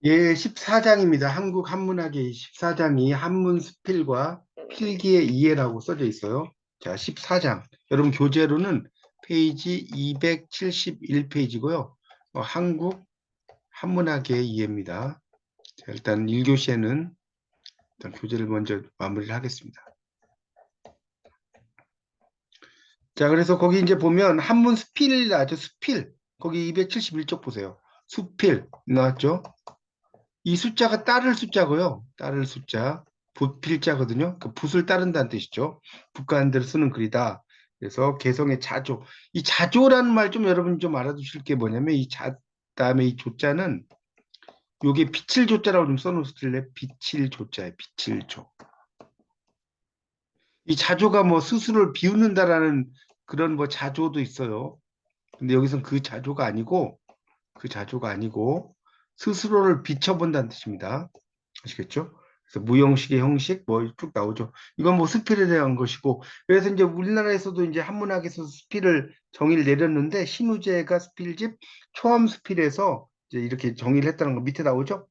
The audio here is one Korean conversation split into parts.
예, 14장입니다. 한국 한문학의 14장이 한문 수필과 필기의 이해라고 써져 있어요. 자, 14장. 여러분 교재로는 페이지 271페이지고요. 한국 한문학의 이해입니다. 자, 일단 1교시에는 일단 교재를 먼저 마무리를 하겠습니다. 자, 그래서 거기 이제 보면 한문 수필 나죠. 수필. 거기 271쪽 보세요. 수필 나왔죠. 이 숫자가 따를 숫자고요. 따를 숫자. 붓필자거든요. 그 붓을 따른다는 뜻이죠. 북한들 쓰는 글이다. 그래서 개성의 자조. 이 자조라는 말 좀 여러분 좀 알아두실 게 뭐냐면 다음에 이 조자는 요게 빛을 조자라고 좀 써놓으실래? 빛을 조자예요. 빛을 조. 이 자조가 뭐 스스로를 비웃는다라는 그런 뭐 자조도 있어요. 근데 여기선 그 자조가 아니고 스스로를 비춰본다는 뜻입니다. 아시겠죠? 그래서 무형식의 형식 뭐 쭉 나오죠. 이건 뭐 수필에 대한 것이고 그래서 이제 우리나라에서도 이제 한문학에서 수필을 정의를 내렸는데 신우재가 수필집 초암 수필에서 이제 이렇게 정의를 했다는 거 밑에 나오죠.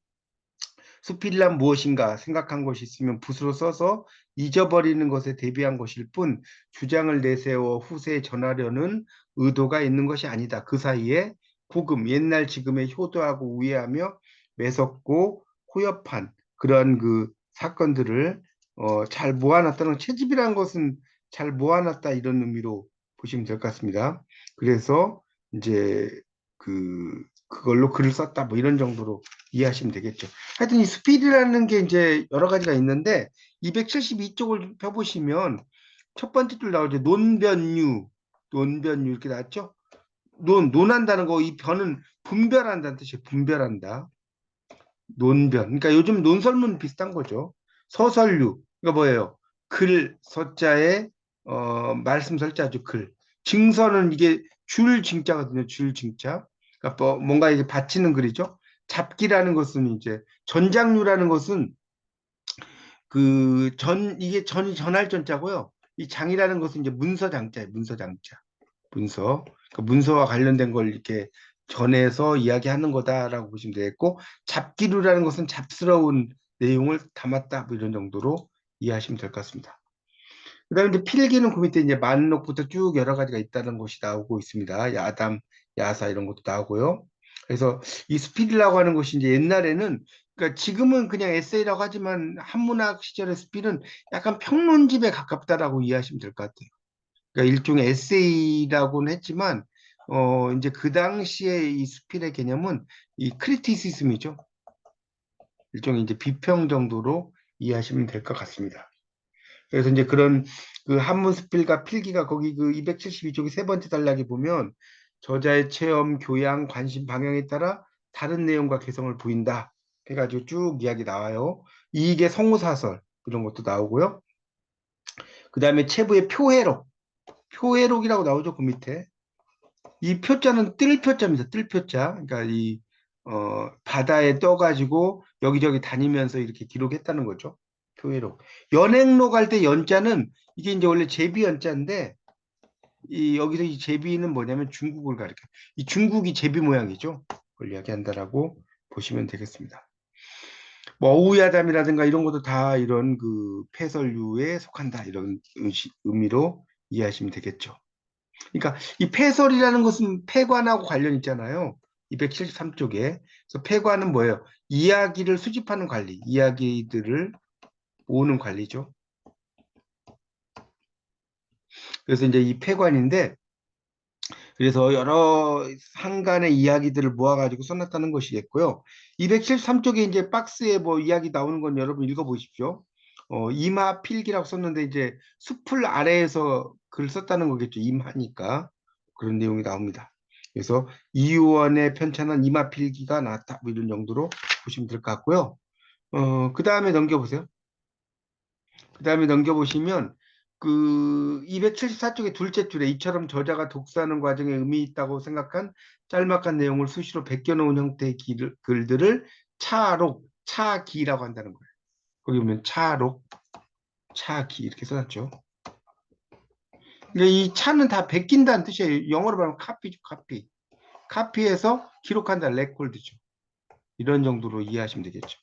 수필이란 무엇인가 생각한 것이 있으면 붓으로 써서 잊어버리는 것에 대비한 것일 뿐 주장을 내세워 후세에 전하려는 의도가 있는 것이 아니다. 그 사이에 구금, 옛날 지금에 효도하고 우애하며 매섭고 호협한 그런 그 사건들을 잘 모아놨다는 채집이라는 것은 잘 모아놨다 이런 의미로 보시면 될 것 같습니다. 그래서 이제 그걸로 글을 썼다 뭐 이런 정도로 이해하시면 되겠죠. 하여튼 이 스피드라는 게 이제 여러 가지가 있는데 272쪽을 펴보시면 첫 번째 줄 나오죠. 논변유 이렇게 나왔죠. 논한다는 거 이 변은 분별한다는 뜻이에요. 분별한다. 논변. 그러니까 요즘 논설문 비슷한 거죠. 서설유. 그러니까 뭐예요? 글 서자에 말씀 설자죠. 글. 증서는 이게 줄 증자거든요. 줄 증자. 그러니까 뭐 뭔가 이게 받치는 글이죠. 잡기라는 것은 이제 전장류라는 것은 이게 전이 전할 전자고요. 이 장이라는 것은 이제 문서 장자예요. 문서 장자. 문서. 그 문서와 관련된 걸 이렇게 전해서 이야기하는 거다라고 보시면 되겠고, 잡기류라는 것은 잡스러운 내용을 담았다, 뭐 이런 정도로 이해하시면 될 것 같습니다. 그 다음에 이제 필기는 그 밑에 이제 만록부터 쭉 여러 가지가 있다는 것이 나오고 있습니다. 야담, 야사 이런 것도 나오고요. 그래서 이 스필이라고 하는 것이 이제 옛날에는 그러니까 지금은 그냥 에세이라고 하지만 한문학 시절의 스필은 약간 평론집에 가깝다라고 이해하시면 될 것 같아요. 그러니까 일종의 에세이라고는 했지만 이제 그 당시에 이 수필의 개념은 이 크리티시즘이죠. 일종의 이제 비평 정도로 이해하시면 될 것 같습니다. 그래서 이제 그런 그 한문 수필과 필기가 거기 그 272쪽의 세 번째 단락에 보면 저자의 체험, 교양, 관심 방향에 따라 다른 내용과 개성을 보인다. 해가지고 쭉 이야기 나와요. 이게 성우사설 이런 것도 나오고요. 그 다음에 체부의 표해록이라고 나오죠. 그 밑에. 이 표자는 뜰표자입니다. 뜰표자. 그러니까 바다에 떠가지고 여기저기 다니면서 이렇게 기록했다는 거죠. 표해록. 연행로 갈 때 연자는 이게 이제 원래 제비 연자인데 여기서 이 제비는 뭐냐면 중국을 가리켜. 이 중국이 제비 모양이죠. 그걸 이야기한다라고 보시면 되겠습니다. 뭐 어우야담이라든가 이런 것도 다 이런 그 폐설류에 속한다 이런 의미로 이해하시면 되겠죠. 그러니까 이 폐설이라는 것은 폐관하고 관련 있잖아요. 273쪽에. 그래서 폐관은 뭐예요? 이야기를 수집하는 관리, 이야기들을 모으는 관리죠. 그래서 이제 이 폐관인데, 그래서 여러 상간의 이야기들을 모아가지고 써놨다는 것이겠고요. 273쪽에 이제 박스에 뭐 이야기 나오는 건 여러분 읽어보십시오. 임하 필기라고 썼는데 이제 숲을 아래에서 글 썼다는 거겠죠. 임하니까. 그런 내용이 나옵니다. 그래서 이유원의 편찬한 임하 필기가 나왔다. 뭐 이런 정도로 보시면 될 것 같고요. 그 다음에 넘겨보세요. 그 다음에 넘겨보시면 그 274쪽의 둘째 줄에 이처럼 저자가 독서하는 과정에 의미 있다고 생각한 짤막한 내용을 수시로 베껴놓은 형태의 글들을 차록, 차기라고 한다는 거예요. 거기 보면 차록, 차기 이렇게 써놨죠. 그러니까 이 차는 다 베낀다는 뜻이에요. 영어로 말하면 카피죠, 카피. 카피해서 기록한다, 레코드죠. 이런 정도로 이해하시면 되겠죠.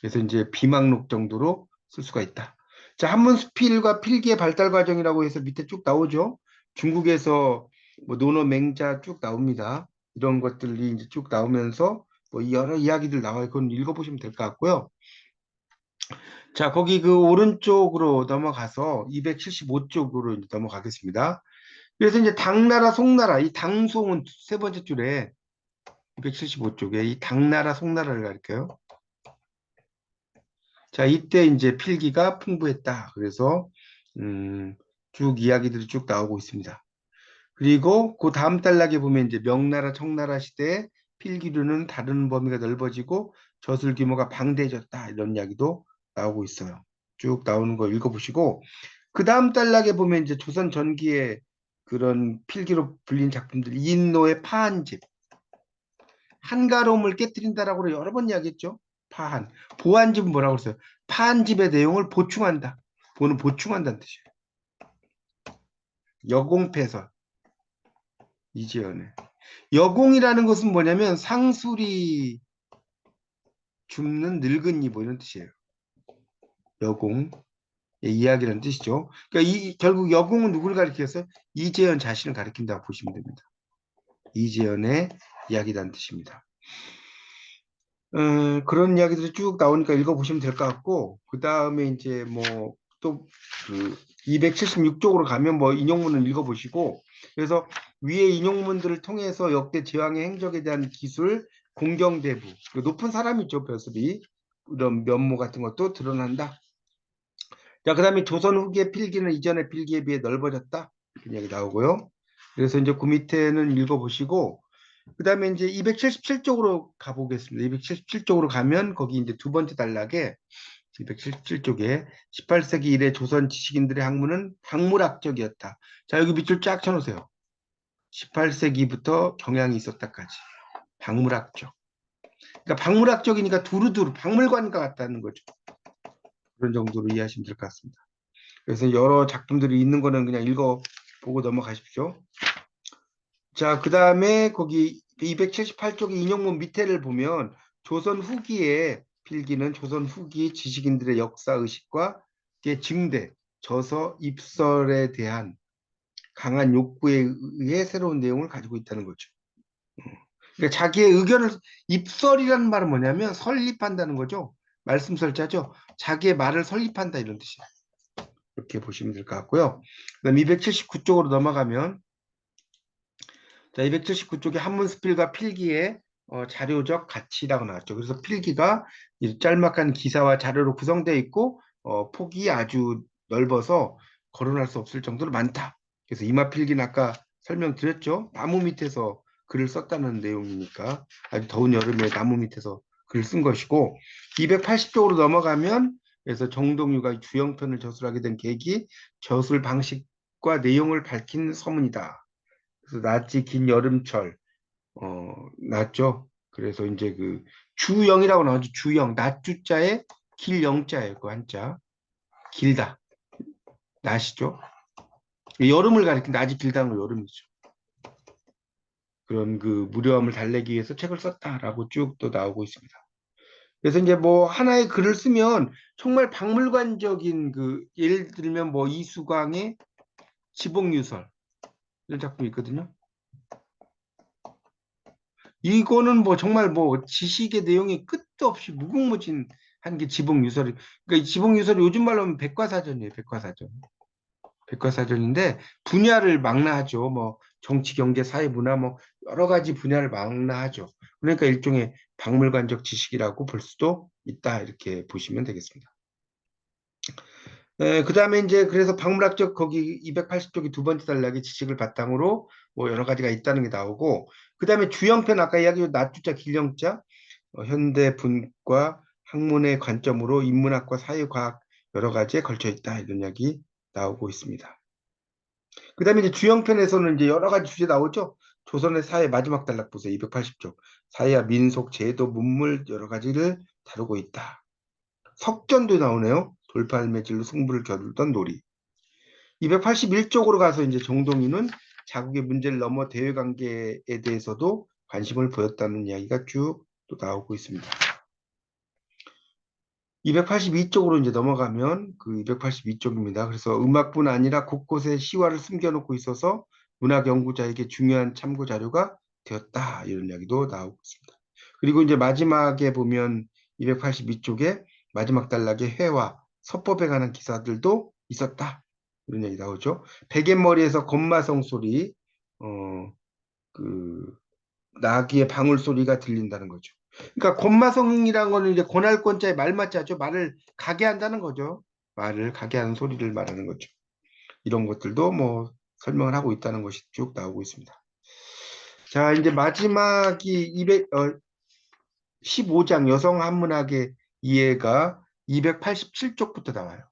그래서 이제 비망록 정도로 쓸 수가 있다. 자, 한문 수필과 필기의 발달 과정이라고 해서 밑에 쭉 나오죠. 중국에서 뭐 논어 맹자 쭉 나옵니다. 이런 것들이 이제 쭉 나오면서 뭐 여러 이야기들 나와요. 그건 읽어보시면 될 것 같고요. 자, 거기 그 오른쪽으로 넘어가서 275쪽으로 넘어가겠습니다. 그래서 이제 당나라, 송나라, 이 당송은 세 번째 줄에 275쪽에 이 당나라, 송나라를 가리켜요. 자, 이때 이제 필기가 풍부했다. 그래서 쭉 이야기들이 쭉 나오고 있습니다. 그리고 그 다음 단락에 보면 이제 명나라, 청나라 시대에 필기류는 다른 범위가 넓어지고 저술 규모가 방대해졌다. 이런 이야기도 나오고 있어요. 쭉 나오는 거 읽어보시고 그 다음 단락에 보면 이제 조선 전기의 그런 필기로 불린 작품들 이인노의 파한집 한가로움을 깨뜨린다라고 여러 번 이야기했죠. 파한. 보한집은 뭐라고 그랬어요? 파한집의 내용을 보충한다. 보는 보충한다는 뜻이에요. 여공패설. 이재현의. 여공이라는 것은 뭐냐면 상술이 줍는 늙은이 뭐 이런 뜻이에요. 여공. 예, 이야기라는 뜻이죠. 그러니까 결국 여공은 누구를 가리켰어요? 이재현 자신을 가리킨다고 보시면 됩니다. 이재현의 이야기라는 뜻입니다. 그런 이야기들이 쭉 나오니까 읽어보시면 될 것 같고, 그 다음에 이제 뭐, 또, 그, 276쪽으로 가면 뭐, 인용문을 읽어보시고, 그래서 위에 인용문들을 통해서 역대 제왕의 행적에 대한 기술, 공경대부, 그 높은 사람이죠, 벼슬이. 이런 면모 같은 것도 드러난다. 자, 그 다음에 조선 후기의 필기는 이전의 필기에 비해 넓어졌다. 이런 이야기 나오고요. 그래서 이제 그 밑에는 읽어보시고, 그 다음에 이제 277쪽으로 가보겠습니다. 277쪽으로 가면 거기 이제 두 번째 단락에 277쪽에 18세기 이래 조선 지식인들의 학문은 박물학적이었다. 자, 여기 밑줄 쫙 쳐놓으세요. 18세기부터 경향이 있었다까지. 박물학적. 그러니까 박물학적이니까 두루두루 박물관과 같다는 거죠. 그런 정도로 이해하시면 될 것 같습니다. 그래서 여러 작품들이 있는 거는 그냥 읽어보고 넘어가십시오. 자, 그 다음에 거기 278쪽의 인용문 밑에를 보면 조선 후기에 필기는 조선 후기 지식인들의 역사의식과 증대, 저서, 입설에 대한 강한 욕구에 의해 새로운 내용을 가지고 있다는 거죠. 그러니까 자기의 의견을, 입설이라는 말은 뭐냐면 설립한다는 거죠. 말씀 설자죠. 자기의 말을 설립한다 이런 뜻이에요. 이렇게 보시면 될 것 같고요. 그다음 279쪽으로 넘어가면 자, 279쪽에 한문 스필과 필기의 자료적 가치라고 나왔죠. 그래서 필기가 이 짤막한 기사와 자료로 구성되어 있고 폭이 아주 넓어서 거론할 수 없을 정도로 많다. 그래서 이마 필기는 아까 설명드렸죠. 나무 밑에서 글을 썼다는 내용이니까 아주 더운 여름에 나무 밑에서 글을 쓴 것이고 280쪽으로 넘어가면 그래서 정동유가 주영편을 저술하게 된 계기, 저술 방식과 내용을 밝힌 서문이다. 그래서 낮이 긴 여름철 낮죠. 그래서 이제 그 주영이라고 나오죠. 주영 낮주자에 길영자예요. 그 한자 길다 낮이죠. 여름을 가리킨 낮이 길다는 거 여름이죠. 그런 그 무료함을 달래기 위해서 책을 썼다라고 쭉 또 나오고 있습니다. 그래서 이제 뭐 하나의 글을 쓰면 정말 박물관적인 그 예를 들면 뭐 이수광의 지복유설 이런 작품이 있거든요. 이거는 뭐 정말 뭐 지식의 내용이 끝도 없이 무궁무진한 게 지봉유설이. 그러니까 이 지봉유설이 요즘 말로 하면 백과사전이에요. 백과사전. 백과사전인데 분야를 망라하죠. 뭐 정치, 경제, 사회, 문화 뭐 여러 가지 분야를 망라하죠. 그러니까 일종의 박물관적 지식이라고 볼 수도 있다. 이렇게 보시면 되겠습니다. 그다음에 이제 그래서 박물학적 거기 280쪽이 두 번째 단락의 지식을 바탕으로 뭐 여러 가지가 있다는 게 나오고 그다음에 주형편 아까 이야기한 낮주자 길령자 현대 분과 학문의 관점으로 인문학과 사회과학 여러 가지에 걸쳐 있다 이런 이야기 나오고 있습니다. 그다음에 이제 주형편에서는 이제 여러 가지 주제 나오죠. 조선의 사회 마지막 단락 보세요. 280쪽 사회와 민속, 제도, 문물 여러 가지를 다루고 있다. 석전도 나오네요. 돌팔매질로 승부를 겨루던 놀이. 281쪽으로 가서 이제 정동희는 자국의 문제를 넘어 대외관계에 대해서도 관심을 보였다는 이야기가 쭉 또 나오고 있습니다. 282쪽으로 이제 넘어가면 그 282쪽입니다. 그래서 음악뿐 아니라 곳곳에 시화를 숨겨놓고 있어서 문학 연구자에게 중요한 참고 자료가 되었다. 이런 이야기도 나오고 있습니다. 그리고 이제 마지막에 보면 282쪽에 마지막 단락에 회화, 서법에 관한 기사들도 있었다. 이런 얘기 나오죠. 베갯머리에서 건마성 소리, 그 나귀의 방울 소리가 들린다는 거죠. 그러니까 곤마성이라는 거는 이제 고날권자의 말맞자죠. 말을 가게 한다는 거죠. 말을 가게 하는 소리를 말하는 거죠. 이런 것들도 뭐 설명을 하고 있다는 것이 쭉 나오고 있습니다. 자, 이제 마지막이 15장 여성 한문학의 이해가 287쪽부터 나와요.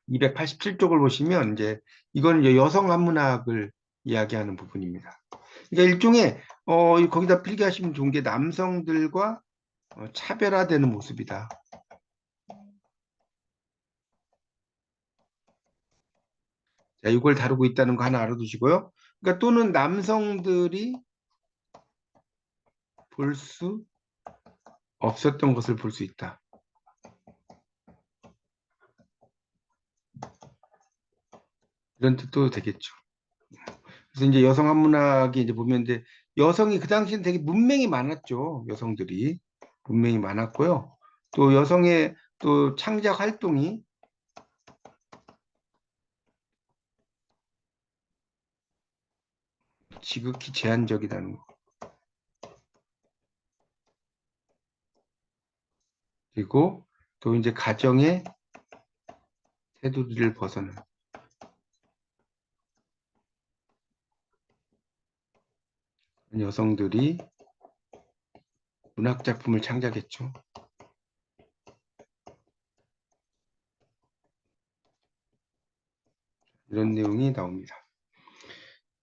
287쪽을 보시면 이제 이건 이제 여성 한문학을 이야기하는 부분입니다. 그러니까 일종의 거기다 필기하시면 좋은 게 남성들과 차별화되는 모습이다. 자, 이걸 다루고 있다는 거 하나 알아두시고요. 그러니까 또는 남성들이 볼 수 없었던 것을 볼 수 있다. 이런 뜻도 되겠죠. 그래서 이제 여성 한문학이 이제 보면 이제 여성이 그 당시엔 되게 문맹이 많았죠. 여성들이 문맹이 많았고요. 또 여성의 또 창작 활동이 지극히 제한적이라는 거. 그리고 또 이제 가정의 테두리를 벗어난 여성들이 문학 작품을 창작했죠. 이런 내용이 나옵니다.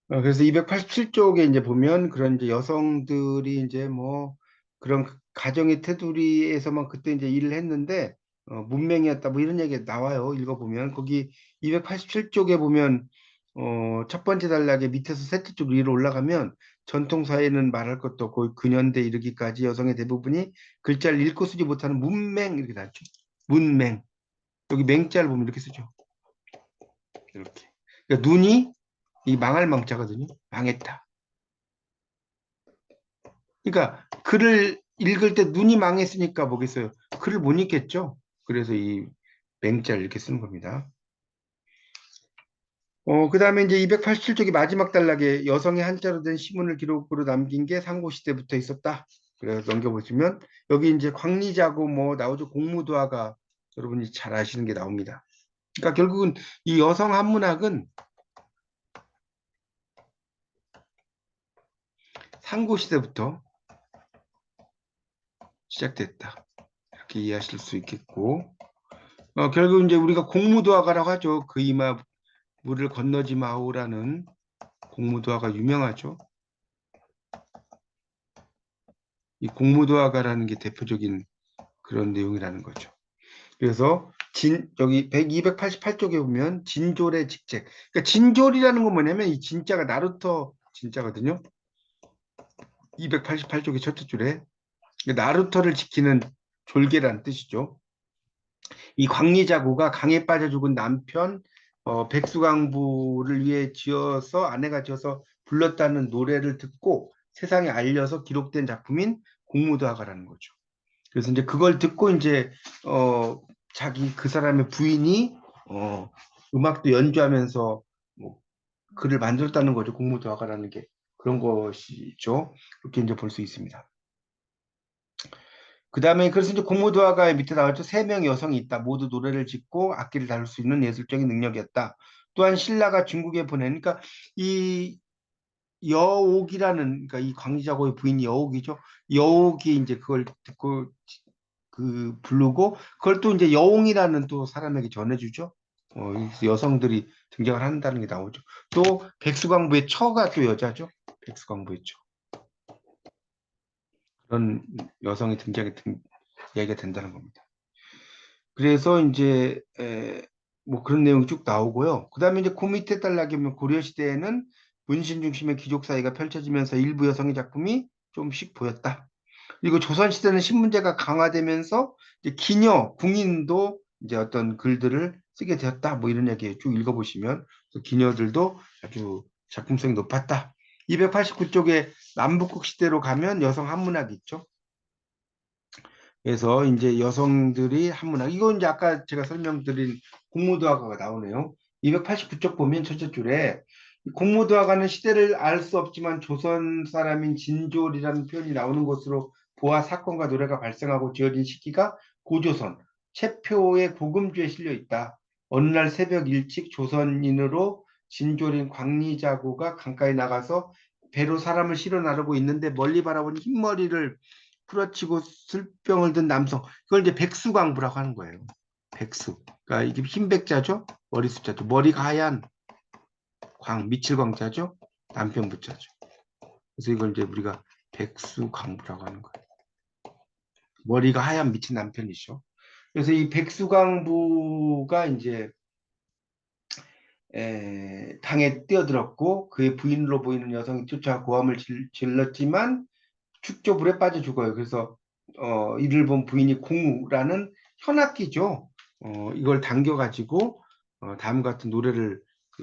그래서 287쪽에 이제 보면 그런 이제 여성들이 이제 뭐 그런 가정의 테두리에서만 그때 이제 일을 했는데 문맹이었다 뭐 이런 얘기가 나와요. 읽어보면 거기 287쪽에 보면 첫 번째 단락에 밑에서 셋째 쪽 위로 올라가면 전통 사회는 말할 것도 없고 근현대 이르기까지 여성의 대부분이 글자를 읽고 쓰지 못하는 문맹 이렇게 나왔죠. 문맹. 여기 맹자를 보면 이렇게 쓰죠. 이렇게. 그러니까 눈이 이 망할 망자거든요. 망했다. 그러니까 글을 읽을 때 눈이 망했으니까 뭐겠어요? 글을 못 읽겠죠. 그래서 이 맹자를 이렇게 쓰는 겁니다. 그다음에 이제 287쪽이 마지막 단락에 여성의 한자로 된 시문을 기록으로 남긴 게 상고시대부터 있었다. 그래서 넘겨보시면 여기 이제 광리자고 뭐 나오죠. 공무도화가 여러분이 잘 아시는 게 나옵니다. 그러니까 결국은 이 여성 한문학은 상고시대부터 시작됐다. 이렇게 이해하실 수 있겠고 결국 이제 우리가 공무도화가라고 하죠. 그 이마 물을 건너지 마오라는 공무도화가 유명하죠. 이 공무도화가라는 게 대표적인 그런 내용이라는 거죠. 그래서 여기 288쪽에 보면 진졸의 직책. 그러니까 진졸이라는 건 뭐냐면 이 진자가 나루터 진자거든요. 288쪽의 첫째 줄에 나루터를 지키는 졸개라는 뜻이죠. 이 광리자고가 강에 빠져 죽은 남편 백수강부를 위해 지어서 아내가 지어서 불렀다는 노래를 듣고 세상에 알려서 기록된 작품인 공무도화가라는 거죠. 그래서 이제 그걸 듣고 이제 자기 그 사람의 부인이 음악도 연주하면서 뭐 글을 만들었다는 거죠. 공무도화가라는 게 그런 것이죠. 그렇게 이제 볼 수 있습니다. 그 다음에 그래서 이제 공무도화가 밑에 나왔죠. 3명 여성이 있다. 모두 노래를 짓고 악기를 다룰 수 있는 예술적인 능력이었다. 또한 신라가 중국에 보낸 그러니까 이 여옥이라는 그러니까 이 광리자고의 부인이 여옥이죠. 여옥이 이제 그걸 듣고 그 부르고 그걸 또 이제 여옹이라는 또 사람에게 전해주죠. 여성들이 등장을 한다는 게 나오죠. 또 백수광부의 처가 또 여자죠. 백수광부의 처. 그런 여성이 이야기가 된다는 겁니다. 그래서 이제 뭐 그런 내용이 쭉 나오고요. 그 다음에 이제 그 밑에 단락에 보면 고려 시대에는 문신 중심의 귀족 사회가 펼쳐지면서 일부 여성의 작품이 좀씩 보였다. 그리고 조선시대는 신문제가 강화되면서 이제 기녀, 궁인도 이제 어떤 글들을 쓰게 되었다. 뭐 이런 얘기 쭉 읽어보시면 기녀들도 아주 작품성이 높았다. 289쪽에 남북국 시대로 가면 여성 한문학이 있죠. 그래서 이제 여성들이 한문학, 이건 이제 아까 제가 설명드린 공무도화가가 나오네요. 289쪽 보면 첫째 줄에 공무도화가는 시대를 알 수 없지만 조선 사람인 진졸이라는 표현이 나오는 것으로 보아 사건과 노래가 발생하고 지어진 시기가 고조선, 채표의 고금주에 실려 있다. 어느 날 새벽 일찍 조선인으로 진졸인 광리자고가 강가에 나가서 배로 사람을 실어 나르고 있는데 멀리 바라보니 흰머리를 풀어치고 술병을 든 남성. 그걸 이제 백수광부라고 하는 거예요. 백수. 그러니까 이게 흰백자죠. 머리 숫자죠. 머리가 하얀 미칠광자죠. 남편 붙자죠. 그래서 이걸 이제 우리가 백수광부라고 하는 거예요. 머리가 하얀 미친 남편이죠. 그래서 이 백수광부가 이제 당에 뛰어들었고 그의 부인으로 보이는 여성이 쫓아 고함을 질렀지만 축조불에 빠져 죽어요. 그래서 이를 본 부인이 공우라는 현악기죠. 이걸 당겨가지고 다음 같은 노래를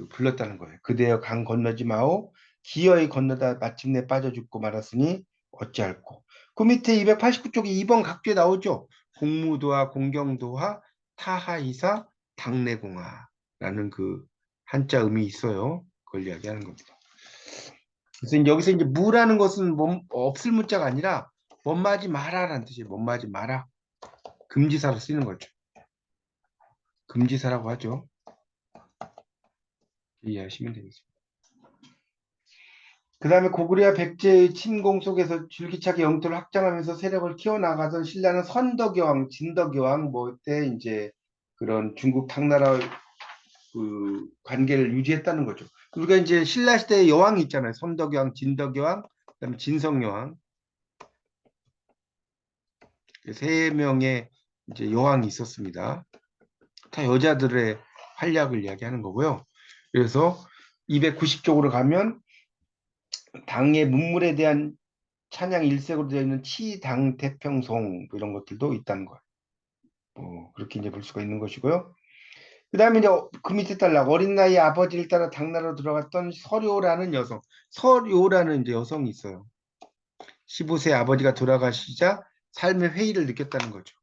불렀다는 거예요. 그대여 강 건너지 마오 기어이 건너다 마침내 빠져 죽고 말았으니 어찌할꼬. 그 밑에 289쪽에 2번 각주에 나오죠. 공무도와 공경도와 타하이사 당내공하라는 그 한자 음이 있어요. 그걸 이야기하는 겁니다. 그래서 이제 여기서 이제 무라는 것은 없을 문자가 아니라 못마지 마라라는 뜻이에요. 못마지 마라. 금지사로 쓰이는 거죠. 금지사라고 하죠. 이해하시면 되겠습니다. 그 다음에 고구려와 백제의 침공 속에서 줄기차게 영토를 확장하면서 세력을 키워나가던 신라는 선덕여왕, 진덕여왕 뭐 때 이제 그런 중국 당나라 그 관계를 유지했다는 거죠. 우리가 이제 신라 시대에 여왕이 있잖아요. 선덕여왕, 진덕여왕, 그다음에 진성여왕. 세 명의 이제 여왕이 있었습니다. 다 여자들의 활약을 이야기하는 거고요. 그래서 290쪽으로 가면 당의 문물에 대한 찬양 일색으로 되어 있는 치당 태평송 뭐 이런 것들도 있다는 거예요. 그렇게 이제 볼 수가 있는 것이고요. 그 다음에 이제 그 밑에 딸락 어린 나이에 아버지를 따라 당나라로 들어갔던 서료라는 여성, 서료라는 이제 여성이 있어요. 15세 아버지가 돌아가시자 삶의 회의를 느꼈다는 거죠.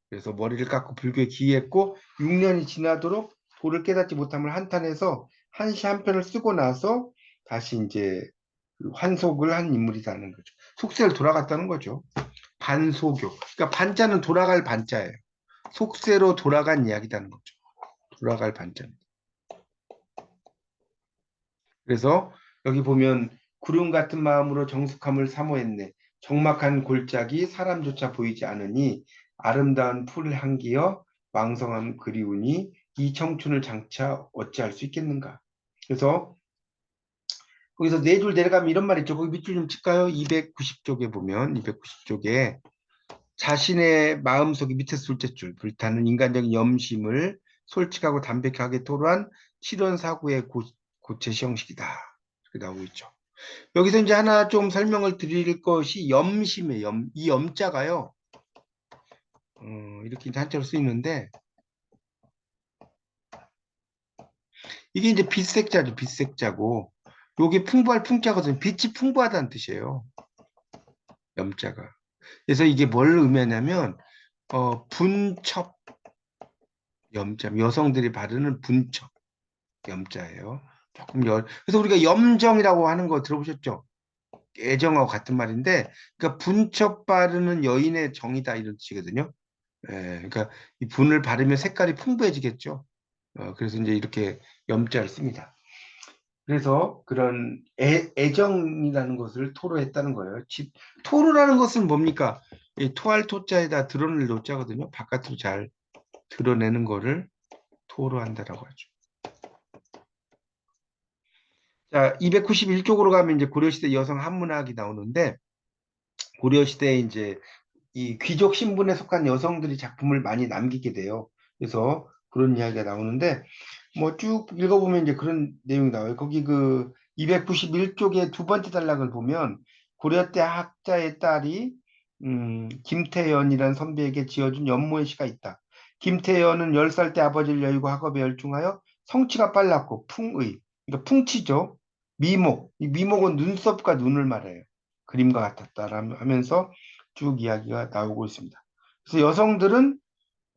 그래서 머리를 깎고 불교에 기이했고 6년이 지나도록 도를 깨닫지 못함을 한탄해서 한시 한 편을 쓰고 나서 다시 이제 환속을 한 인물이라는 거죠. 속세를 돌아갔다는 거죠. 반소교. 그러니까 반자는 돌아갈 반자예요. 속세로 돌아간 이야기라는 거죠. 돌아갈 반자입니다. 그래서 여기 보면 구름 같은 마음으로 정숙함을 사모했네. 적막한 골짜기 사람조차 보이지 않으니 아름다운 풀 향기여 왕성함 그리우니 이 청춘을 장차 어찌할 수 있겠는가. 그래서 거기서 네 줄 내려가면 이런 말 있죠. 거기 밑줄 좀 칠까요? 290쪽에 보면 290쪽에 자신의 마음속에 밑에서 둘째 줄 불타는 인간적인 염심을 솔직하고 담백하게 토로한 실현사고의 고체 형식이다. 이렇게 나오고 있죠. 여기서 이제 하나 좀 설명을 드릴 것이 염심이에요. 이 염자가요. 이렇게 한자로 쓰이는데 이게 이제 빛색자죠. 빛색자고 요게 풍부할 풍자거든요. 빛이 풍부하다는 뜻이에요. 염자가. 그래서 이게 뭘 의미하냐면 분첩 염자 여성들이 바르는 분첩 염자예요. 그래서 우리가 염정이라고 하는 거 들어보셨죠? 애정하고 같은 말인데 그러니까 분첩 바르는 여인의 정이다 이런 뜻이거든요. 그러니까 이 분을 바르면 색깔이 풍부해지겠죠. 그래서 이제 이렇게 염자를 씁니다. 그래서 그런 애정이라는 것을 토로했다는 거예요. 토로라는 것은 뭡니까? 이 토할 토자에다 드러낼 노자거든요. 바깥으로 잘 드러내는 거를 토로한다라고 하죠. 자, 291쪽으로 가면 이제 고려시대 여성 한문학이 나오는데 고려시대에 이제 이 귀족 신분에 속한 여성들이 작품을 많이 남기게 돼요. 그래서 그런 이야기가 나오는데 뭐 쭉 읽어보면 이제 그런 내용이 나와요. 거기 그 291쪽의 두 번째 단락을 보면 고려 때 학자의 딸이 김태연이라는 선비에게 지어준 연모의 시가 있다. 김태연은 10살 때 아버지를 여의고 학업에 열중하여 성취가 빨랐고 풍의, 그러니까 풍치죠. 미목, 이 미목은 눈썹과 눈을 말해요. 그림과 같았다 하면서 쭉 이야기가 나오고 있습니다. 그래서 여성들은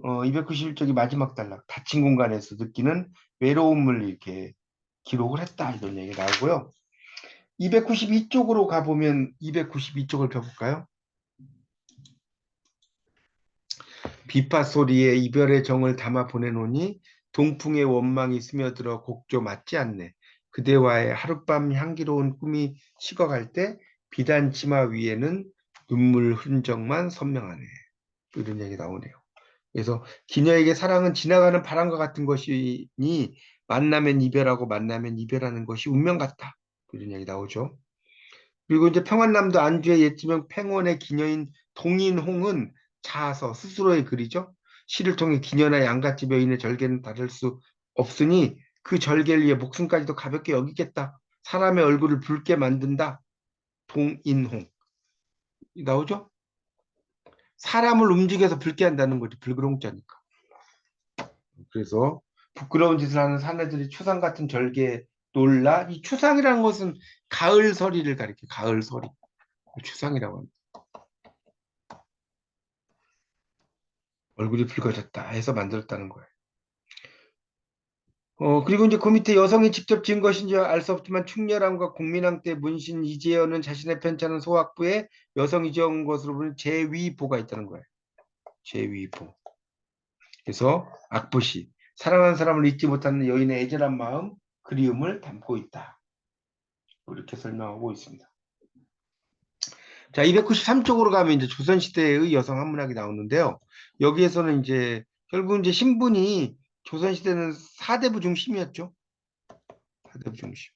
291쪽이 마지막 단락, 닫힌 공간에서 느끼는 외로움을 이렇게 기록을 했다. 이런 얘기가 나오고요. 292쪽으로 가보면 292쪽을 펴볼까요? 비파 소리에 이별의 정을 담아 보내노니 동풍의 원망이 스며들어 곡조 맞지 않네. 그대와의 하룻밤 향기로운 꿈이 식어갈 때 비단 치마 위에는 눈물 흔적만 선명하네. 이런 얘기 나오네요. 그래서 기녀에게 사랑은 지나가는 바람과 같은 것이니 만나면 이별하고 만나면 이별하는 것이 운명 같다. 이런 얘기 나오죠. 그리고 이제 평안남도 안주의 옛지명 팽원의 기녀인 동인홍은 자서 스스로의 글이죠. 시를 통해 기녀나 양갓집 여인의 절개는 다를 수 없으니 그 절개를 위해 목숨까지도 가볍게 여기겠다. 사람의 얼굴을 붉게 만든다. 동인홍. 나오죠? 사람을 움직여서 붉게 한다는 거지. 붉은 홍자니까. 그래서 부끄러운 짓을 하는 사내들이 추상 같은 절개에 놀라. 이 추상이라는 것은 가을서리를 가리켜. 가을서리. 추상이라고 합니다. 얼굴이 붉어졌다 해서 만들었다는 거예요. 그리고 이제 그 밑에 여성이 직접 지은 것인지 알 수 없지만 충렬함과 국민왕 때 문신 이재현은 자신의 편찮은 소학부에 여성이 지은 것으로 보는 제위보가 있다는 거예요. 제위보. 그래서 악보시. 사랑하는 사람을 잊지 못하는 여인의 애절한 마음, 그리움을 담고 있다. 이렇게 설명하고 있습니다. 자, 293쪽으로 가면 이제 조선시대의 여성 한문학이 나오는데요. 여기에서는 이제 결국 이제 신분이 조선시대는 사대부 중심이었죠. 사대부 중심.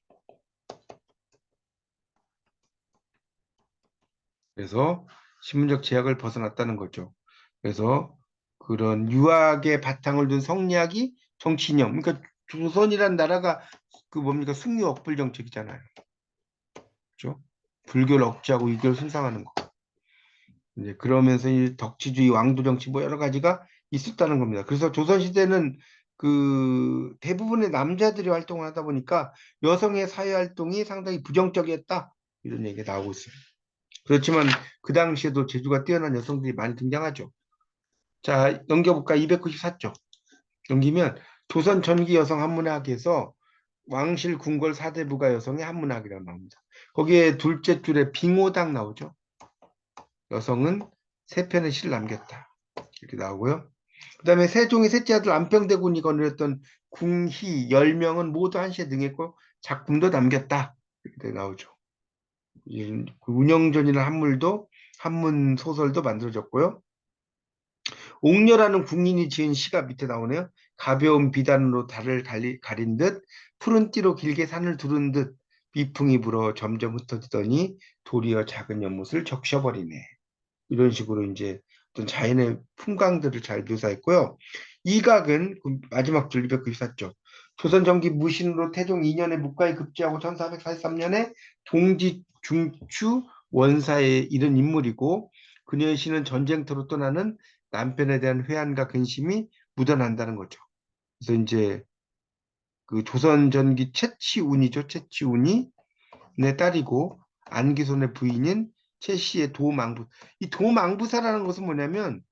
그래서 신분적 제약을 벗어났다는 거죠. 그래서 그런 유학의 바탕을 둔 성리학이 정치이념. 그러니까 조선이란 나라가 그 뭡니까 승유 억불 정책이잖아요. 그렇죠? 불교를 억제하고 이교를 순상하는 거. 이제 그러면서 이 덕치주의, 왕도 정치 뭐 여러 가지가 있었다는 겁니다. 그래서 조선 시대는 그 대부분의 남자들이 활동을 하다 보니까 여성의 사회 활동이 상당히 부정적이었다. 이런 얘기가 나오고 있어요. 그렇지만 그 당시에도 재주가 뛰어난 여성들이 많이 등장하죠. 자, 넘겨볼까? 294쪽. 넘기면 조선 전기 여성 한문학에서 왕실 궁궐 사대부가 여성의 한문학이라고 나옵니다. 거기에 둘째 줄에 빙오당 나오죠. 여성은 세 편의 시를 남겼다. 이렇게 나오고요. 그 다음에 세종의 셋째 아들 안평대군이 거느렸던 궁희 10명은 모두 한시에 능했고 작품도 남겼다. 이렇게 나오죠. 운영전이나 한물도 한문 소설도 만들어졌고요. 옥녀라는 궁인이 지은 시가 밑에 나오네요. 가벼운 비단으로 달을 가린 듯 푸른 띠로 길게 산을 두른 듯 미풍이 불어 점점 흩어지더니 도리어 작은 연못을 적셔버리네. 이런 식으로 이제 어떤 자연의 풍광들을 잘 묘사했고요. 이각은 그 마지막 줄 294쪽. 조선 정기 무신으로 태종 2년에 묵과에 급제하고 1443년에 동지 중추 원사에 이른 인물이고 그녀의 시는 전쟁터로 떠나는 남편에 대한 회한과 근심이 묻어난다는 거죠. 그래서 이제 그 조선 전기 채치운이죠. 채치운이 내 딸이고 안기손의 부인인 최씨의 도망부. 이 도망부사라는 것은 뭐냐면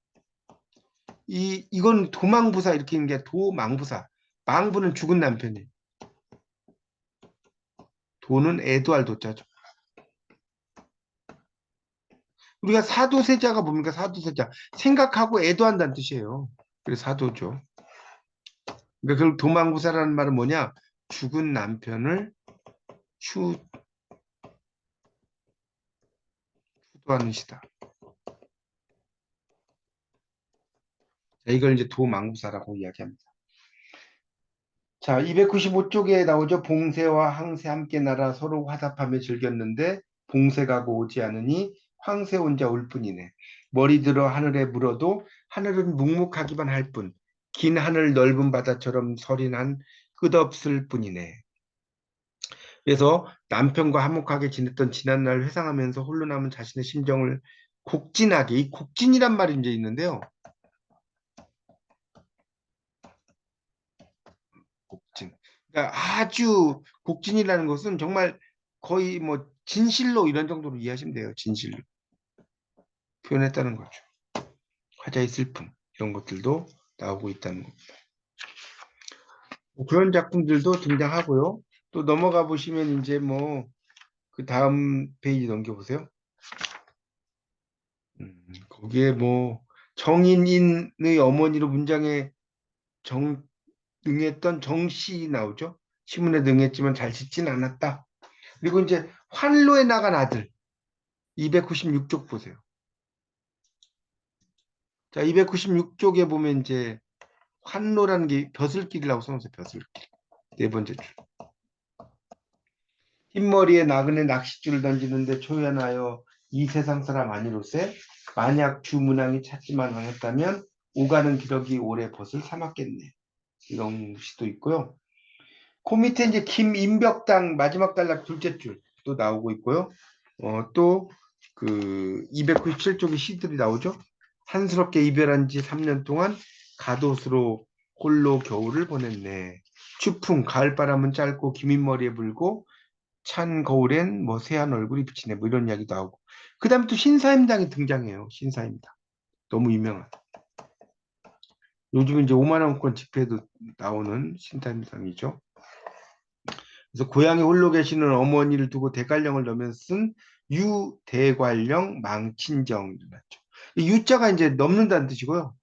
이건 도망부사 이렇게 있는 게 도망부사. 망부는 죽은 남편이에요. 도는 애도할 도자죠. 우리가 사도세자가 뭡니까? 사도세자. 생각하고 애도한다는 뜻이에요. 그래서 사도죠. 그러니까 그 도망부사라는 말은 뭐냐? 죽은 남편을 추도하는 시다. 자, 이걸 이제 도망부사라고 이야기합니다. 자, 295쪽에 나오죠. 봉쇄와 항세 함께 날아 서로 화답하며 즐겼는데 봉쇄가 오지 않으니 황새 혼자 울 뿐이네. 머리 들어 하늘에 물어도 하늘은 묵묵하기만 할 뿐. 긴 하늘 넓은 바다처럼 서린한 끝없을 뿐이네. 그래서 남편과 화목하게 지냈던 지난날 회상하면서 홀로 남은 자신의 심정을 곡진하게, 이 곡진이란 말이 이제 있는데요. 곡진. 그러니까 아주 곡진이라는 것은 정말 거의 뭐 진실로 이런 정도로 이해하시면 돼요. 진실로 표현했다는 거죠. 화자의 슬픔 이런 것들도 나오고 있다는 거. 뭐 그런 작품들도 등장하고요. 또 넘어가 보시면 이제 뭐 그 다음 페이지 넘겨보세요. 거기에 뭐 정인인의 어머니로 문장에 능했던 정씨 나오죠. 시문에 능했지만 잘 짓진 않았다. 그리고 이제 환로에 나간 아들 296쪽 보세요. 자, 296쪽에 보면 이제 환로라는 게 벼슬길이라고 써놓으세요. 벼슬길. 네 번째 줄. 흰머리에 나그네 낚싯줄을 던지는데 초연하여 이 세상 사람 아니로세 만약 주문왕이 찾지만 않았다면 오가는 기러기 오래 벗을 삼았겠네. 이런 시도 있고요. 그 밑에 이제 김인벽당 마지막 단락 둘째 줄 또 나오고 있고요. 또 그 297쪽의 시들이 나오죠. 한스럽게 이별한 지 3년 동안 갓옷으로 홀로 겨울을 보냈네. 추풍 가을바람은 짧고 기민머리에 불고 찬 거울엔 뭐 새한 얼굴이 비치네. 뭐 이런 이야기도 하고. 그 다음에 또 신사임당이 등장해요. 신사임당. 너무 유명한. 요즘 이제 5만 원권 집회도 나오는 신사임당이죠. 그래서 고향에 홀로 계시는 어머니를 두고 대관령을 넣으면서 쓴 유대관령 망친정이라죠. 유자가 이제 넘는다는 뜻이고요.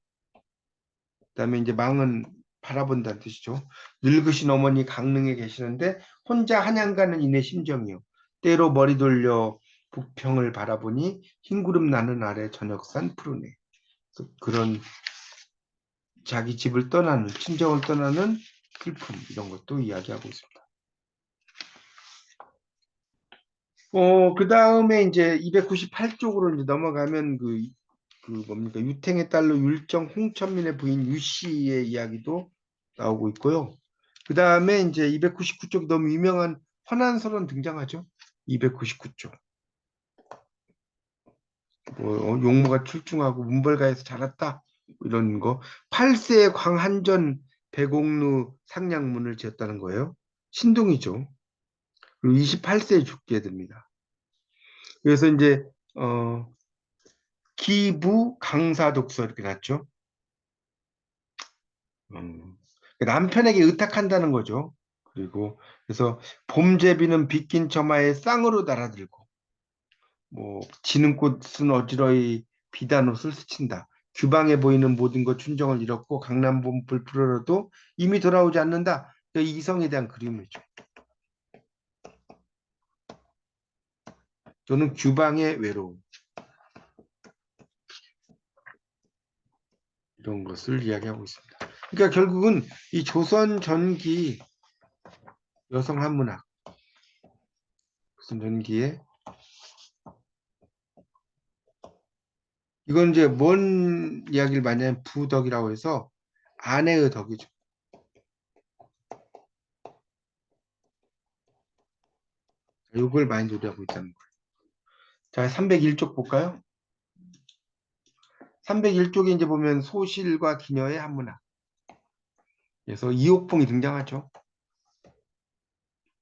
그다음에 이제 망은 바라본다는 뜻이죠. 늙으신 어머니 강릉에 계시는데 혼자 한양가는 이내 심정이요. 때로 머리 돌려 북평을 바라보니 흰구름 나는 아래 저녁산 푸르네. 그런 자기 집을 떠나는 친정을 떠나는 슬픔 이런 것도 이야기하고 있습니다. 그 다음에 이제 298쪽으로 이제 넘어가면 그 뭡니까 유탱의 딸로 율정 홍천민의 부인 유씨의 이야기도 나오고 있고요. 그 다음에 이제 299쪽이 너무 유명한 환한설원 등장하죠. 299쪽. 용모가 출중하고 문벌가에서 자랐다 이런 거. 8세의 광한전 배공루 상량문을 지었다는 거예요. 신동이죠. 그리고 28세에 죽게 됩니다. 그래서 이제 기부 강사 독서 이렇게 났죠. 남편에게 의탁한다는 거죠. 그리고 그래서 봄제비는 빗긴 처마에 쌍으로 날아들고 뭐 지는 꽃은 어지러이 비단 옷을 스친다. 규방에 보이는 모든 것 순정을 잃었고 강남봄 불풀어도 이미 돌아오지 않는다. 이성에 대한 그림이죠. 저는 규방의 외로움 이런 것을 이야기하고 있습니다. 그러니까 결국은 이 조선 전기 여성 한문학 조선 전기의 이건 이제 뭔 이야기를 많이 하면 부덕이라고 해서 아내의 덕이죠. 이걸 많이 노래하고 있다는 거예요. 자, 301쪽 볼까요? 301쪽에 이제 보면 소실과 기녀의 한문학. 그래서 이옥봉이 등장하죠.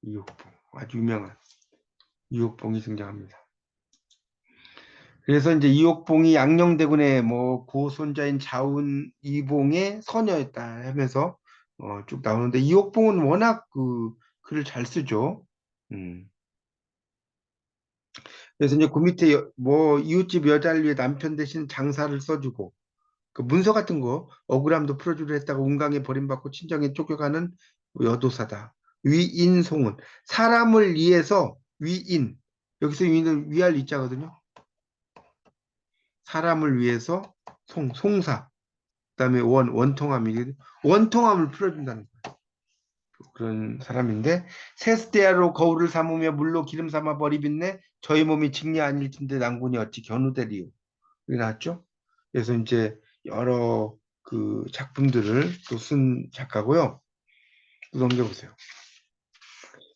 이옥봉. 아주 유명한 이옥봉이 등장합니다. 그래서 이제 이옥봉이 양녕대군의 뭐 고손자인 자운 이봉의 서녀였다 하면서 쭉 나오는데 이옥봉은 워낙 그 글을 잘 쓰죠. 음. 그래서 이제 그 밑에 뭐 이웃집 여자를 위해 남편 대신 장사를 써주고 그 문서 같은 거 억울함도 풀어주려 했다가 운강에 버림받고 친정에 쫓겨가는 여도사다. 위인송은 사람을 위해서 위인 여기서 위인은 위할 위자거든요. 사람을 위해서 송사 그다음에 원통함이 원통함을 풀어준다는 거예요. 그런 사람인데 세스대야로 거울을 삼으며 물로 기름 삼아 버리 빛내 저희 몸이 직리 아닐 텐데 난군이 어찌 견우되리요. 이게 나왔죠. 그래서 이제 여러 그 작품들을 또 쓴 작가고요. 또 넘겨보세요.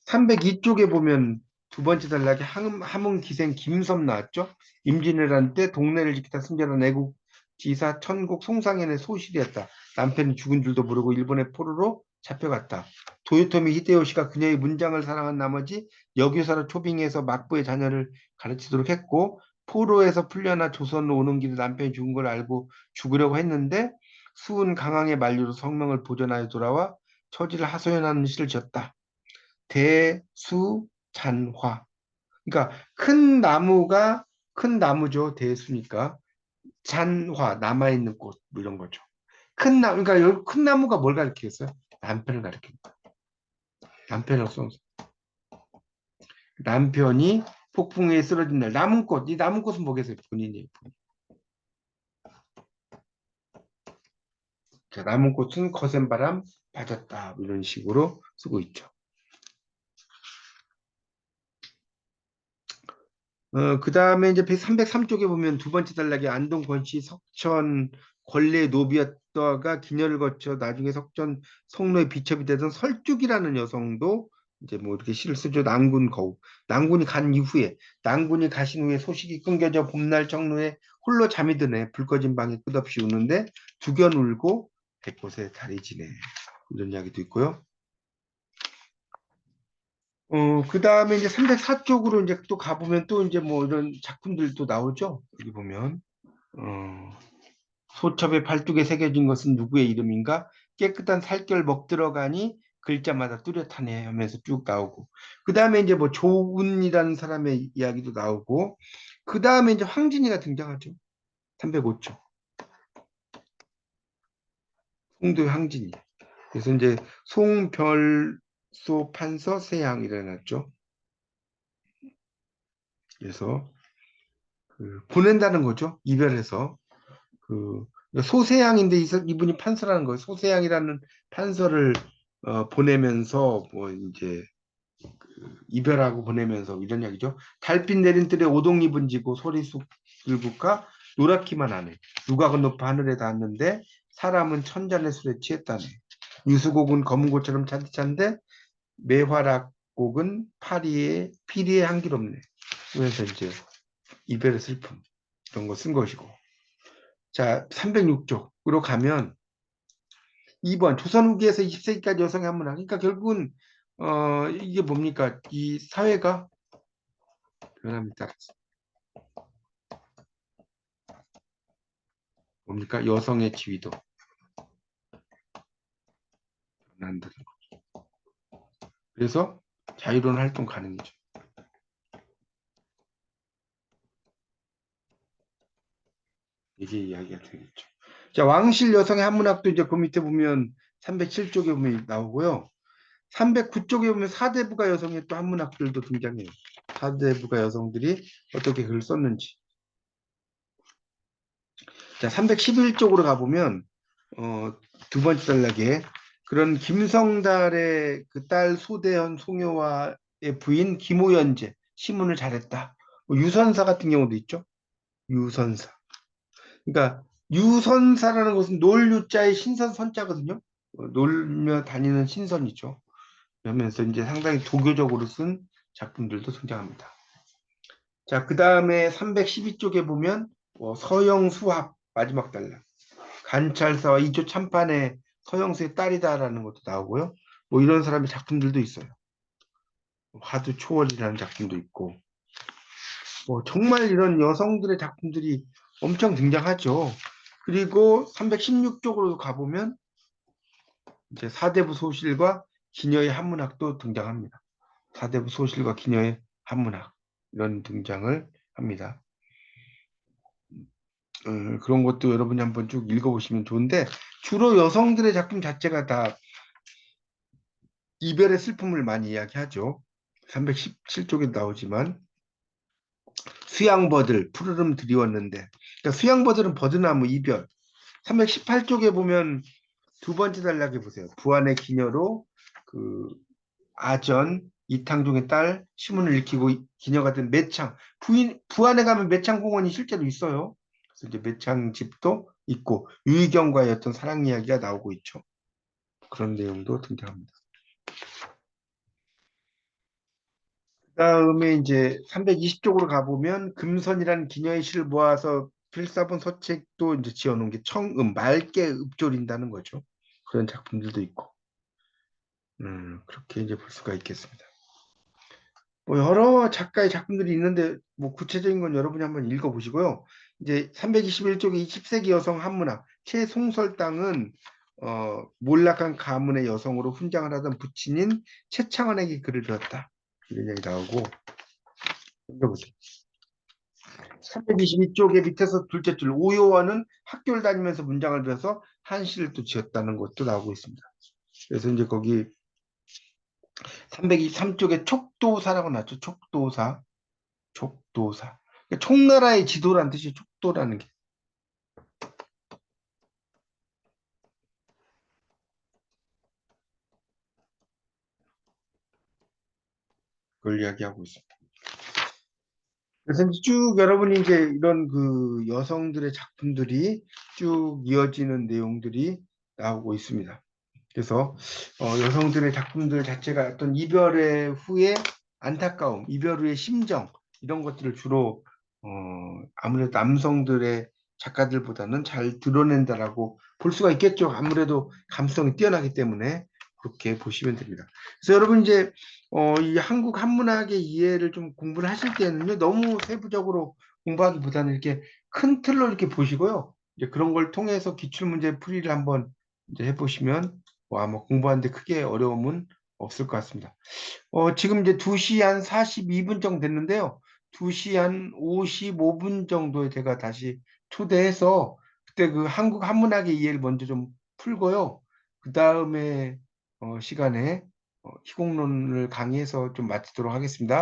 302쪽에 보면 두 번째 단락에 함흥 기생 김섬 나왔죠. 임진왜란 때 동네를 지키다 승전한 애국 지사 천국 송상현의 소실이었다. 남편이 죽은 줄도 모르고 일본의 포로로 잡혀갔다. 도요토미 히데요시가 그녀의 문장을 사랑한 나머지 여교사로 초빙해서 막부의 자녀를 가르치도록 했고, 포로에서 풀려나 조선으로 오는 길에 남편이 죽은 걸 알고 죽으려고 했는데 수은 강항의 만류로 성명을 보존하여 돌아와 처지를 하소연하는 시를 지었다. 대수잔화. 그러니까 큰 나무죠. 대수니까 잔화 남아있는 꽃 뭐 이런 거죠. 큰 나무 그러니까 여기 큰 나무가 뭘 가리키겠어요? 남편을 가리킵니다. 남편으로서 남편이 폭풍에 쓰러진 날 남은 꽃 이 남은 꽃은 뭐겠어요? 본인이 자, 남은 꽃은 거센 바람 맞았다 뭐 이런 식으로 쓰고 있죠. 그 다음에 이제 303쪽에 보면 두 번째 단락에 안동 권씨 석천 권례 노비였다가 기녀를 거쳐 나중에 석천 성로의 비첩이 되던 설죽이라는 여성도 이제 뭐 이렇게 시를 쓰죠. 난군 거우. 난군이 간 이후에 난군이 가신 후에 소식이 끊겨져 봄날 정로에 홀로 잠이 드네. 불 꺼진 방에 끝없이 우는데 두견 울고 백곳에 달이 지네. 이런 이야기도 있고요. 그 다음에 이제 304쪽으로 이제 또 가보면 또 이제 뭐 이런 작품들도 나오죠. 여기 보면, 어, 소첩의 팔뚝에 새겨진 것은 누구의 이름인가? 깨끗한 살결 먹들어가니 글자마다 뚜렷하네 하면서 쭉 나오고. 그 다음에 이제 뭐 조운이라는 사람의 이야기도 나오고. 그 다음에 이제 황진이가 등장하죠. 305쪽. 송도의 황진이. 그래서 이제 송별소 판서 세양 일어났죠. 그래서 보낸다는 거죠. 이별해서. 그 소세양인데 이분이 판서라는 거예요. 소세양이라는 판서를 보내면서 뭐 이제 이별하고 보내면서 이런 이야기죠. 달빛 내린 뜰에 오동 입은 지고 소리쑥 들국화 노랗기만 하네. 누가 건너파 하늘에 닿았는데 사람은 천잔의 술에 취했다네. 유수곡은 검은 고처럼 찬찬데 매화락곡은 피리에 향기롭네. 그래서 이제 이별의 슬픔 이런 거 쓴 것이고. 자, 306쪽으로 가면 2번 조선 후기에서 20세기까지 여성의 한문학. 그러니까 결국은 이게 뭡니까? 이 사회가 변함에 따라서 뭡니까? 여성의 지위도 변한다는 거. 그래서 자유로운 활동 가능이죠. 이게 이야기가 되겠죠. 자, 왕실 여성의 한문학도 이제 그 밑에 보면 307쪽에 보면 나오고요. 309쪽에 보면 사대부가 여성의 또 한문학들도 등장해요. 사대부가 여성들이 어떻게 글을 썼는지. 자, 311쪽으로 가보면 두 번째 단락에 그런 김성달의 그 딸 소대현 송효와의 부인 김호연제 시문을 잘했다. 뭐 유선사 같은 경우도 있죠. 유선사. 그러니까 유선사라는 것은 놀유자의 신선 선자거든요. 놀며 다니는 신선이죠. 그러면서 이제 상당히 도교적으로 쓴 작품들도 등장합니다. 자, 그 다음에 312쪽에 보면 서영수합 마지막 단락. 관찰사와 이조 참판의 서영수의 딸이다라는 것도 나오고요. 뭐 이런 사람의 작품들도 있어요. 화두 초월이라는 작품도 있고, 뭐 정말 이런 여성들의 작품들이 엄청 등장하죠. 그리고 316쪽으로 가보면 이제 사대부 소실과 기녀의 한문학도 등장합니다. 사대부 소실과 기녀의 한문학 이런 등장을 합니다. 그런 것도 여러분이 한번 쭉 읽어보시면 좋은데 주로 여성들의 작품 자체가 다 이별의 슬픔을 많이 이야기하죠. 317쪽에 나오지만 수양버들 푸르름 드리웠는데 그러니까 수양버들은 버드나무 이별 318쪽에 보면 두 번째 단락에 보세요. 부안의 기녀로 그 아전 이탕종의 딸 시문을 일으키고 기녀가 된 매창 부안에 가면 매창공원이 실제로 있어요. 그래서 이제 매창 집도 있고 유희경과의 어떤 사랑 이야기가 나오고 있죠. 그런 내용도 등장합니다. 그다음에 이제 320쪽으로 가보면 금선이라는 기녀의 시를 모아서 필사본 서책도 이제 지어놓은 게 청음, 맑게 읊조린다는 거죠. 그런 작품들도 있고, 그렇게 이제 볼 수가 있겠습니다. 뭐 여러 작가의 작품들이 있는데 뭐 구체적인 건 여러분이 한번 읽어보시고요. 이제 321쪽의 20세기 여성 한문학 최송설당은 몰락한 가문의 여성으로 훈장을 하던 부친인 최창원에게 글을 배웠다. 이런 얘기 나오고 읽어보세요. 322쪽의 밑에서 둘째 줄 오요원은 학교를 다니면서 문장을 배워서 한시를 또 지었다는 것도 나오고 있습니다. 그래서 이제 거기 323쪽에 촉도사라고 나왔죠. 촉도사. 촉도사. 그러니까 총나라의 지도란 뜻이 촉도라는 게 그걸 이야기하고 있습니다. 그래서 이제 쭉 여러분이 이제 이런 그 여성들의 작품들이 쭉 이어지는 내용들이 나오고 있습니다. 그래서 여성들의 작품들 자체가 어떤 이별의 후에 안타까움, 이별 후의 심정 이런 것들을 주로 아무래도 남성들의 작가들보다는 잘 드러낸다라고 볼 수가 있겠죠. 아무래도 감성이 뛰어나기 때문에 그렇게 보시면 됩니다. 그래서 여러분 이제 이 한국 한문학의 이해를 좀 공부를 하실 때는요, 너무 세부적으로 공부하기보다는 이렇게 큰 틀로 이렇게 보시고요. 이제 그런 걸 통해서 기출문제 풀이를 한번 이제 해보시면 아마 공부하는데 크게 어려움은 없을 것 같습니다. 지금 이제 2시 한 42분 정도 됐는데요. 2시 한 55분 정도에 제가 다시 초대해서 그때 그 한국 한문학의 이해를 먼저 좀 풀고요. 그 다음에 시간에 희곡론을 강의해서 좀 마치도록 하겠습니다.